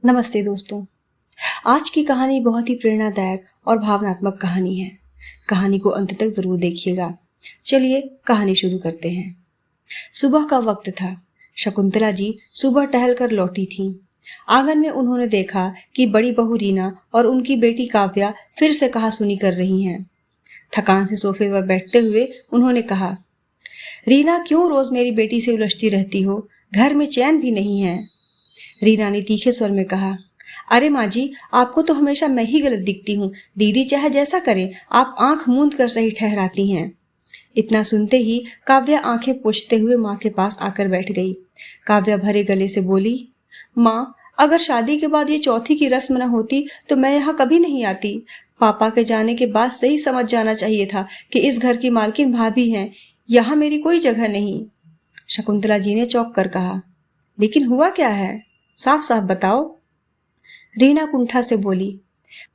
नमस्ते दोस्तों। आज की कहानी बहुत ही प्रेरणादायक और भावनात्मक कहानी है। कहानी को अंत तक जरूर देखिएगा। चलिए कहानी शुरू करते हैं। सुबह का वक्त था। शकुंतला जी सुबह टहल कर लौटी थीं। आंगन में उन्होंने देखा कि बड़ी बहू रीना और उनकी बेटी काव्या फिर से कहासुनी कर रही हैं। थकान से सोफे पर बैठते हुए उन्होंने कहा, रीना, क्यों रोज मेरी बेटी से उलझती रहती हो? घर में चैन भी नहीं है। रीना ने तीखे स्वर में कहा, अरे माँ जी, आपको तो हमेशा मैं ही गलत दिखती हूँ। दीदी चाहे जैसा करें, आप आंख मूंद कर सही ठहराती हैं। इतना सुनते ही काव्या आंखें पोंछते हुए माँ के पास आकर बैठ गई। काव्या भरे गले से बोली, माँ, अगर शादी के बाद ये चौथी की रस्म न होती तो मैं यहाँ कभी नहीं आती। पापा के जाने के बाद सही समझ जाना चाहिए था कि इस घर की मालकिन भाभी हैं, यहाँ मेरी कोई जगह नहीं। शकुंतला जी ने चौंक कर कहा, लेकिन हुआ क्या है? साफ साफ बताओ। रीना कुंठा से बोली,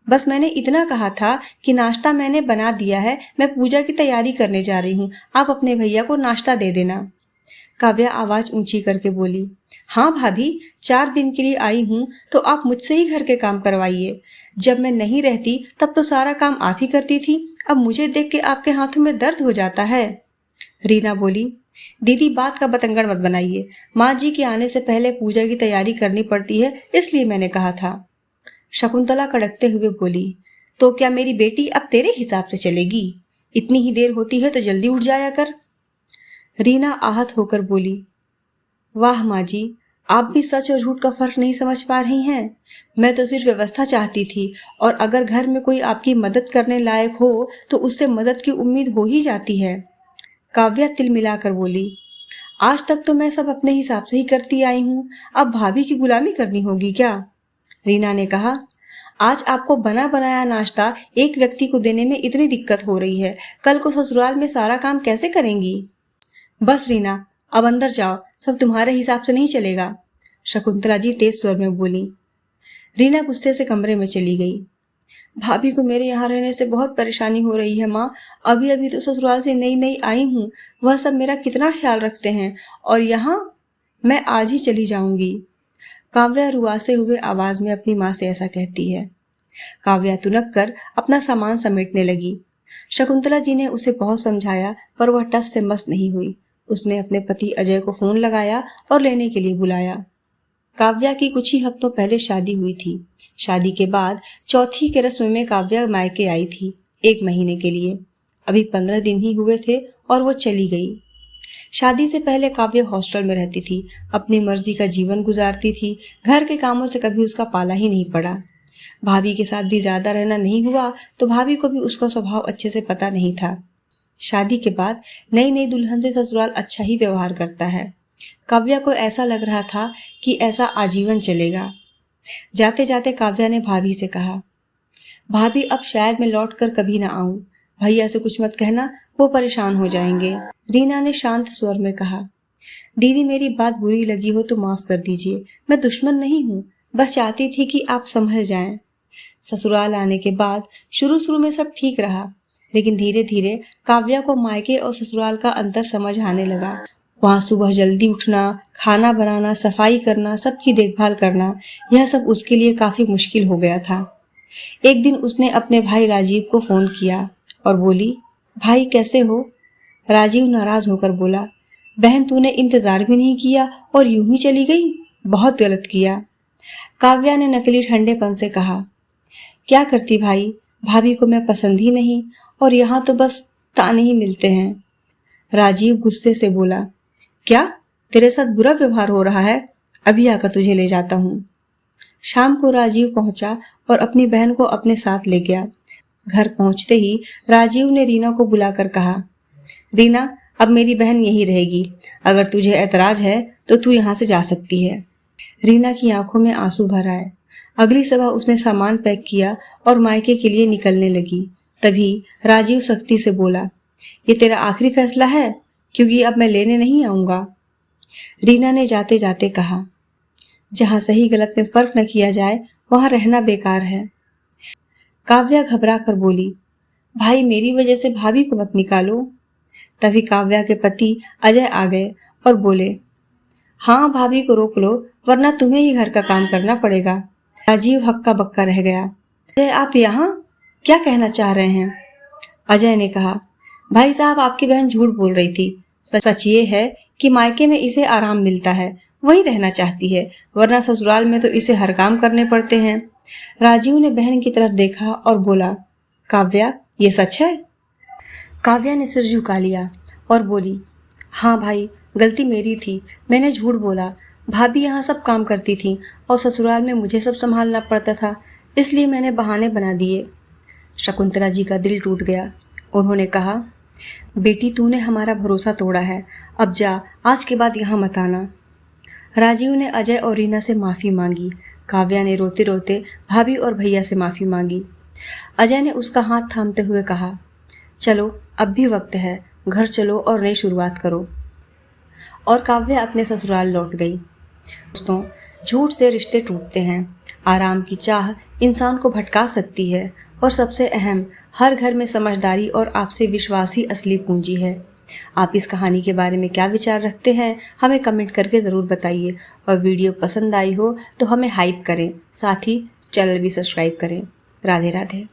बस मैंने इतना कहा था कि नाश्ता मैंने बना दिया है, मैं पूजा की तैयारी करने जा रही हूँ, आप अपने भैया को नाश्ता दे देना। काव्या आवाज ऊंची करके बोली, हाँ भाभी, 4 दिन के लिए आई हूँ तो आप मुझसे ही घर के काम करवाइए। जब मैं नहीं रहती तब तो सारा काम आप ही करती थी, अब मुझे देख के आपके हाथों में दर्द हो जाता है। रीना बोली, दीदी बात का बतंगड़ मत बनाइए। माँ जी के आने से पहले पूजा की तैयारी करनी पड़ती है, इसलिए मैंने कहा था। शकुंतला कड़कते हुए बोली, तो क्या मेरी बेटी अब तेरे हिसाब से चलेगी? इतनी ही देर होती है तो जल्दी उठ जाया कर। रीना आहत होकर बोली, वाह माँ जी, आप भी सच और झूठ का फर्क नहीं समझ पा रही हैं। मैं तो सिर्फ व्यवस्था चाहती थी, और अगर घर में कोई आपकी मदद करने लायक हो तो उससे मदद की उम्मीद हो ही जाती है। काव्या तिल मिलाकर बोली, आज तक तो मैं सब अपने हिसाब से ही करती आई हूँ, अब भाभी की गुलामी करनी होगी क्या? रीना ने कहा, आज आपको बना बनाया नाश्ता एक व्यक्ति को देने में इतनी दिक्कत हो रही है, कल को ससुराल में सारा काम कैसे करेंगी? बस रीना, अब अंदर जाओ, सब तुम्हारे हिसाब से नहीं चलेगा। शकुंतला जी तेज स्वर में बोली। रीना गुस्से से कमरे में चली गई। भाभी को मेरे यहाँ रहने से बहुत परेशानी हो रही है माँ। अभी अभी तो ससुराल से नई नई आई हूँ, वह सब मेरा कितना ख्याल रखते हैं, और यहाँ मैं आज ही चली जाऊंगी। काव्या रुआसे हुए आवाज में अपनी माँ से ऐसा कहती है। काव्या तुनक कर अपना सामान समेटने लगी। शकुंतला जी ने उसे बहुत समझाया, पर वह टस से मस नहीं हुई। उसने अपने पति अजय को फोन लगाया और लेने के लिए बुलाया। काव्या की कुछ ही हफ्तों पहले शादी हुई थी। शादी के बाद चौथी के रस्म में काव्या मायके आई थी, 1 महीने के लिए। अभी 15 दिन ही हुए थे और वो चली गई। शादी से पहले काव्या हॉस्टल में रहती थी, अपनी मर्जी का जीवन गुजारती थी। घर के कामों से कभी उसका पाला ही नहीं पड़ा। भाभी के साथ भी ज्यादा रहना नहीं हुआ तो भाभी को भी उसका स्वभाव अच्छे से पता नहीं था। शादी के बाद नई नई दुल्हन से ससुराल अच्छा ही व्यवहार करता है। काव्या को ऐसा लग रहा था कि ऐसा आजीवन चलेगा। जाते जाते काव्या ने भाभी से कहा, भाभी अब शायद मैं लौट कर कभी ना आऊं। भैया से कुछ मत कहना, वो परेशान हो जाएंगे। रीना ने शांत स्वर में कहा, दीदी मेरी बात बुरी लगी हो तो माफ कर दीजिए, मैं दुश्मन नहीं हूँ, बस चाहती थी कि आप संभल जाएं। ससुराल आने के बाद शुरू शुरू में सब ठीक रहा, लेकिन धीरे धीरे काव्या को मायके और ससुराल का अंतर समझ आने लगा। वहां सुबह जल्दी उठना, खाना बनाना, सफाई करना, सबकी देखभाल करना, यह सब उसके लिए काफी मुश्किल हो गया था। एक दिन उसने अपने भाई राजीव को फोन किया और बोली, भाई कैसे हो? राजीव नाराज होकर बोला, बहन तूने इंतजार भी नहीं किया और यूं ही चली गई, बहुत गलत किया। काव्या ने नकली ठंडेपन से कहा, क्या करती भाई, भाभी को मैं पसंद ही नहीं, और यहाँ तो बस ताने ही मिलते हैं। राजीव गुस्से से बोला, क्या तेरे साथ बुरा व्यवहार हो रहा है? अभी आकर तुझे ले जाता हूँ। शाम को राजीव पहुंचा और अपनी बहन को अपने साथ ले गया। घर पहुंचते ही राजीव ने रीना को बुलाकर कहा, रीना, अब मेरी बहन यहीं रहेगी, अगर तुझे ऐतराज है तो तू यहाँ से जा सकती है। रीना की आंखों में आंसू भर आए। अगली सुबह उसने सामान पैक किया और मायके के लिए निकलने लगी। तभी राजीव सख्ती से बोला, ये तेरा आखिरी फैसला है, क्योंकि अब मैं लेने नहीं आऊंगा। रीना ने जाते जाते कहा, जहां सही गलत में फर्क न किया जाए वहां रहना बेकार है। काव्या घबरा कर बोली, भाई मेरी वजह से भाभी को मत निकालो। तभी काव्या के पति अजय आ गए और बोले, हाँ भाभी को रोक लो, वरना तुम्हें ही घर का काम करना पड़ेगा। राजीव हक्का बक्का रह गया। अजय, आप यहाँ क्या कहना चाह रहे हैं? अजय ने कहा, भाई साहब, आपकी बहन झूठ बोल रही थी। सच ये है कि मायके में इसे आराम मिलता है, वहीं रहना चाहती है, वरना ससुराल में तो इसे हर काम करने पड़ते हैं। राजीव ने बहन की तरफ देखा और बोला, काव्या, ये सच है? काव्या ने सिर झुका लिया और बोली, हाँ भाई, गलती मेरी थी, मैंने झूठ बोला। भाभी यहाँ सब काम करती थी और ससुराल में मुझे सब संभालना पड़ता था, इसलिए मैंने बहाने बना दिए। शकुंतला जी का दिल टूट गया। उन्होंने कहा, बेटी, तूने हमारा भरोसा तोड़ा है, अब जा, आज के बाद यहाँ मत आना। राजीव ने अजय और रीना से माफ़ी मांगी। काव्या ने रोते रोते भाभी और भैया से माफ़ी मांगी। अजय ने उसका हाथ थामते हुए कहा, चलो, अब भी वक्त है, घर चलो और नई शुरुआत करो। और काव्या अपने ससुराल लौट गई। दोस्तों, झूठ से रिश्ते टूटते हैं। आराम की चाह इंसान को भटका सकती है, और सबसे अहम, हर घर में समझदारी और आपसे विश्वास ही असली पूंजी है। आप इस कहानी के बारे में क्या विचार रखते हैं, हमें कमेंट करके ज़रूर बताइए। और वीडियो पसंद आई हो तो हमें हाइप करें, साथ ही चैनल भी सब्सक्राइब करें। राधे राधे।